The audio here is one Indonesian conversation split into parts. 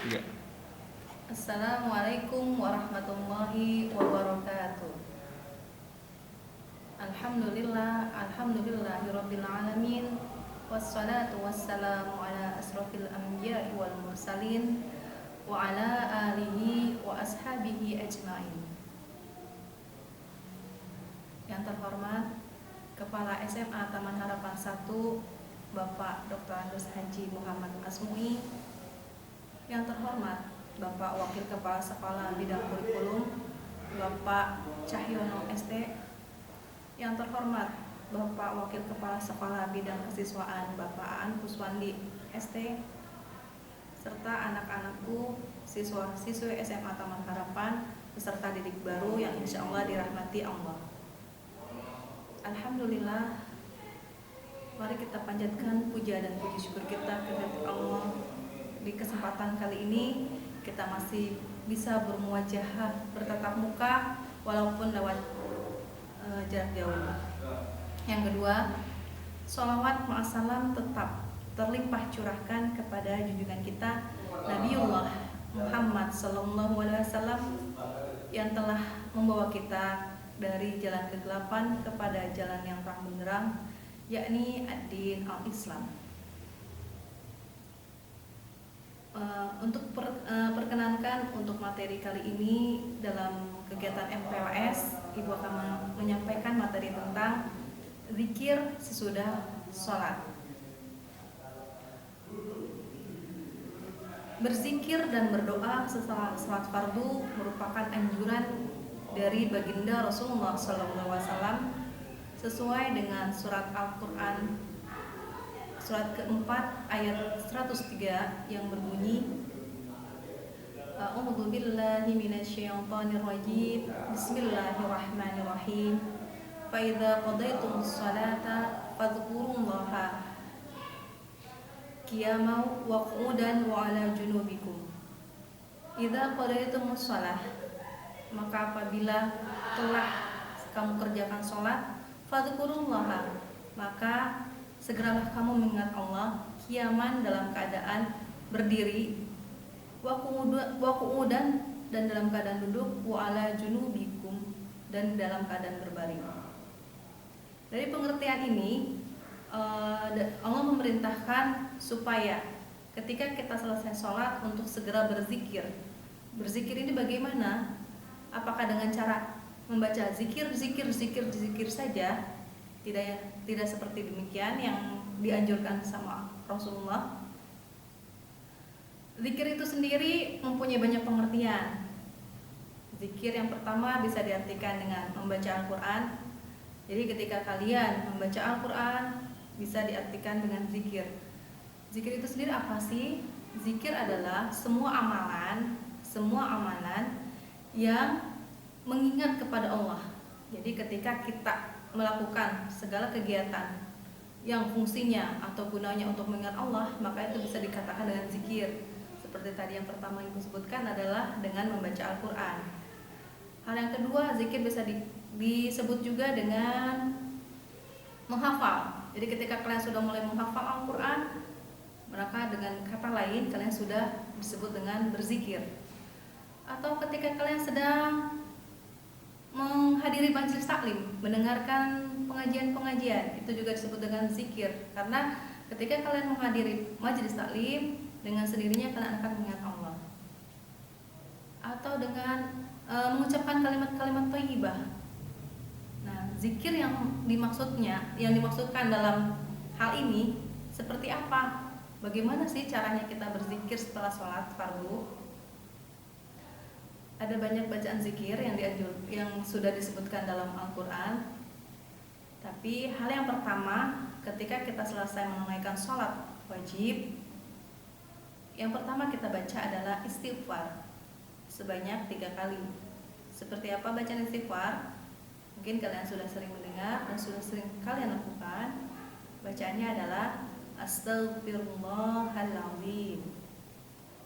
Iya. Assalamualaikum warahmatullahi wabarakatuh. Alhamdulillahirabbil alamin. Wassalatu wassalamu ala asrofil anbiya'i wal mursalin wa ala alihi wa ashabihi ajmain. Yang terhormat Kepala SMA Taman Harapan 1 Bapak Dr. Andes Haji Muhammad Asmui. Yang terhormat Bapak Wakil Kepala Sekolah Bidang Kurikulum Bapak Cahyono ST. Yang terhormat Bapak Wakil Kepala Sekolah Bidang Kesiswaan Bapak Aan Kuswandi ST, serta anak-anakku siswa-siswi SMA Taman Harapan beserta didik baru yang insya Allah dirahmati Allah. Alhamdulillah, mari kita panjatkan puja dan puji syukur kita kepada Allah. Di kesempatan kali ini kita masih bisa bermuajahah, bertatap muka walaupun lewat jarak jauh. Yang kedua, sholawat ma'assalam tetap terlimpah curahkan kepada junjungan kita Nabiullah Muhammad SAW yang telah membawa kita dari jalan kegelapan kepada jalan yang terang benderang, yakni ad-din al-Islam. Untuk perkenankan untuk materi kali ini dalam kegiatan MPLS, Ibu akan menyampaikan materi tentang zikir sesudah sholat. Berzikir dan berdoa setelah sholat fardu merupakan anjuran dari baginda Rasulullah SAW sesuai dengan surat Al-Quran surat keempat ayat 103 yang berbunyi, A'udzu billahi minasyaitonir rajim. Bismillahirrahmanirrahim. Fa idza qadaytumus sholata fadhkurullaha qiyaman wa qu'udan wa 'ala junubikum. Idza qadaytumus shalah, maka apabila telah kamu kerjakan sholat, fadhkurullaha, maka segeralah kamu mengingat Allah, qiyaman dalam keadaan berdiri, wa qu'udan dan dalam keadaan duduk, wa 'ala junubikum dan dalam keadaan berbaring. Dari pengertian ini Allah memerintahkan supaya ketika kita selesai sholat untuk segera berzikir. Berzikir ini bagaimana? Apakah dengan cara membaca zikir saja? Tidak seperti demikian yang dianjurkan sama Rasulullah. Zikir itu sendiri mempunyai banyak pengertian. Zikir yang pertama bisa diartikan dengan membaca Al-Quran. Jadi ketika kalian membaca Al-Quran bisa diartikan dengan zikir. Zikir itu sendiri apa sih? Zikir adalah semua amalan yang mengingat kepada Allah. Jadi ketika kita melakukan segala kegiatan yang fungsinya atau gunanya untuk mengingat Allah, maka itu bisa dikatakan dengan zikir. Seperti tadi yang pertama Ibu sebutkan adalah dengan membaca Al-Quran. Hal yang kedua, zikir bisa disebut juga dengan menghafal. Jadi ketika kalian sudah mulai menghafal Al-Quran, maka dengan kata lain kalian sudah disebut dengan berzikir. Atau ketika kalian sedang menghadiri majelis taklim, mendengarkan pengajian-pengajian, itu juga disebut dengan zikir. Karena ketika kalian menghadiri majelis taklim, dengan sendirinya kalian akan mengingat Allah. Atau dengan mengucapkan kalimat-kalimat thayyibah. Nah, zikir yang dimaksudkan dalam hal ini seperti apa? Bagaimana sih caranya kita berzikir setelah sholat fardu? Ada banyak bacaan zikir yang sudah disebutkan dalam Al-Quran. Tapi hal yang pertama, ketika kita selesai menunaikan sholat wajib, yang pertama kita baca adalah istighfar sebanyak 3 kali. Seperti apa bacaan istighfar? Mungkin kalian sudah sering mendengar dan sudah sering kalian lakukan. Bacaannya adalah Astaghfirullahaladzim,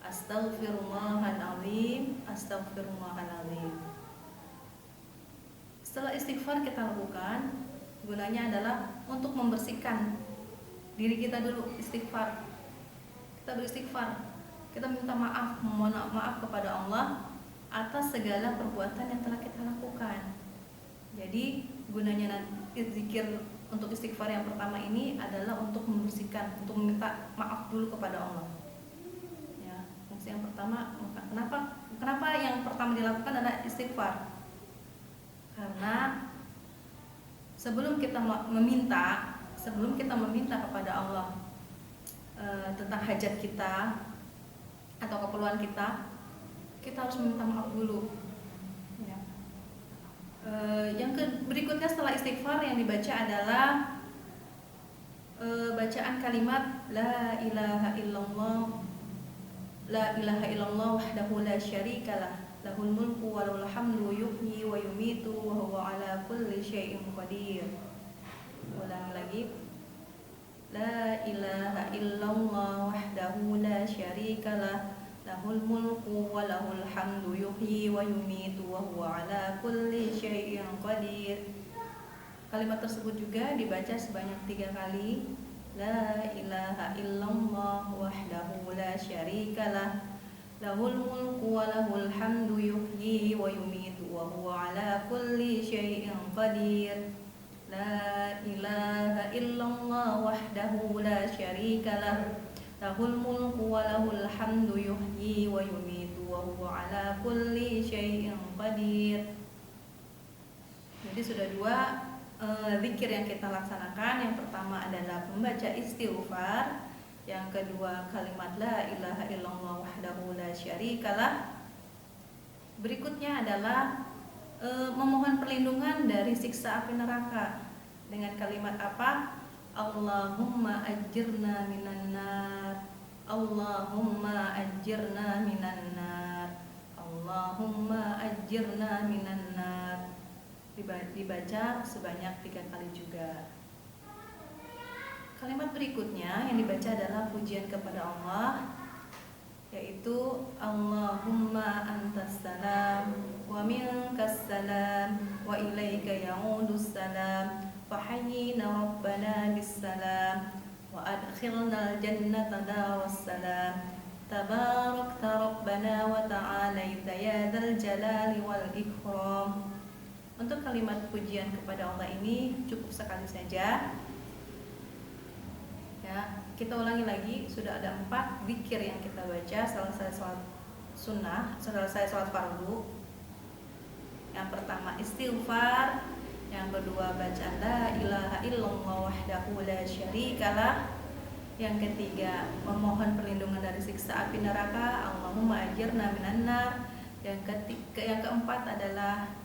Astaghfirullahaladzim, Astaghfirullahaladzim. Setelah istighfar kita lakukan, gunanya adalah untuk membersihkan diri kita dulu. Istighfar, kita beristighfar kita minta maaf, memohon maaf kepada Allah atas segala perbuatan yang telah kita lakukan. Jadi gunanya zikir untuk istighfar yang pertama ini adalah untuk membersihkan, untuk meminta maaf dulu kepada Allah. Ya, fungsi yang pertama, kenapa yang pertama dilakukan adalah istighfar? Karena sebelum kita meminta kepada Allah tentang hajat kita atau keperluan kita harus meminta maaf dulu. Ya. Yang berikutnya setelah istighfar yang dibaca adalah bacaan kalimat la ilaha illallah wahdahu la syarikalah lahul mulku wa lahul hamdu yuhyi wa yumitu wa huwa ala kulli syai'in qadir. Ulangi lagi. La ilaha illallah wahdahu la syarikalah lahul mulku wa lahul hamdu yuhyi wa yumitu wa huwa ala kulli syai'in qadir. Kalimat tersebut juga dibaca sebanyak 3 kali. La ilaha illallah wahdahu la syarikalah lahul mulku wa lahul hamdu yuhyi wa yumitu wa huwa ala kulli syai'in qadir. La ilaha illallah wahdahu la syarikalah lahul mulku wa lahul hamdu yuhyi wa yumitu wa huwa ala kulli syai'in qadir. Jadi sudah 2 zikir yang kita laksanakan. Yang pertama adalah membaca istighfar, yang kedua kalimat la ilaha illallah wahdahu la syarikalah. Berikutnya adalah memohon perlindungan dari siksa api neraka dengan kalimat apa? Allahumma ajirna minan nar, Allahumma ajirna minan nar, Allahumma ajirna minan nar. Dibaca sebanyak 3 kali juga. Kalimat berikutnya yang dibaca adalah pujian kepada Allah, yaitu Allahumma antas salam wa minkas salam wa ilaika ya'udus salam fahayyina rabbana bis salam wa adkhilnal jannata daras salam tabarakta rabbana wa ta'alaita ya dzal jalali wal ikram. Untuk kalimat pujian kepada Allah ini cukup sekali saja. Ya, kita ulangi lagi. Sudah ada 4 zikir yang kita baca selesai sholat sunnah, selesai sholat fardu. Yang pertama istighfar, yang kedua bacaan la ilaha illallah wahdahu la syarikalah, yang ketiga memohon perlindungan dari siksa api neraka, Allahumma ajirna minan nar, yang keempat adalah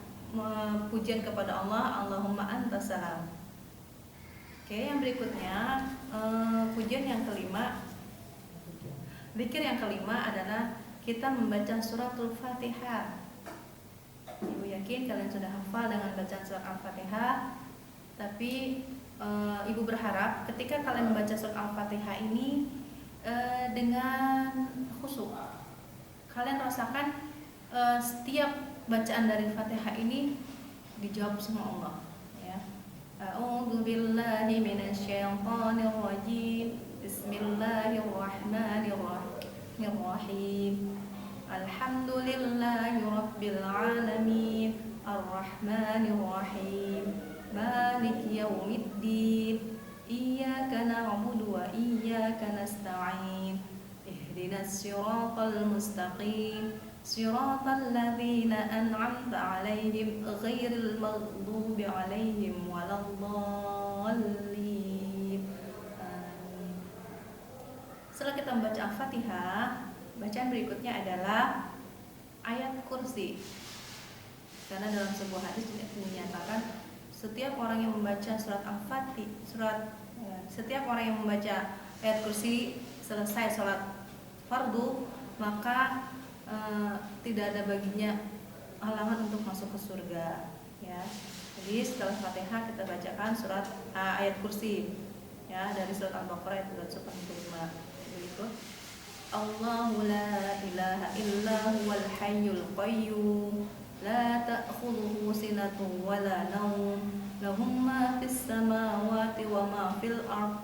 pujian kepada Allah, Allahumma antas salam. Oke, yang berikutnya pujian yang kelima, zikir yang kelima adalah kita membaca suratul Fatihah. Ibu yakin kalian sudah hafal dengan bacaan surat Al-Fatihah, tapi Ibu berharap ketika kalian membaca surat Al-Fatihah ini dengan khusyuk, kalian rasakan setiap bacaan dari Fatihah ini dijawab sama Allah. Ya. A'udzu billahi minasyaitonir rajim. Bismillahirrahmanirrahim. Alhamdulillahi rabbil alamin. Arrahmanir rahim. Maliki yaumiddin. Iyyaka na'budu wa iyyaka nasta'in. Ihdinas siratal mustaqim. Siratal ladzina an'amta 'alaihim ghairil maghdubi 'alaihim waladdallin. Setelah kita membaca Al-Fatihah, bacaan berikutnya adalah ayat kursi. Karena dalam sebuah hadis dinyatakan setiap orang yang membaca surat Al-Fatihah, setiap orang yang membaca ayat kursi selesai sholat fardu, maka tidak ada baginya halangan untuk masuk ke surga. Ya. Jadi setelah Fatihah kita bacakan surat ayat kursi, ya, dari surat Al-Baqarah ayat 245. Begitu. Allahu la ilaha illa huwal hayyul qayyum la ta'khudhuhu sinatun wa la nawm lahu ma fis samawati wa ma fil ardh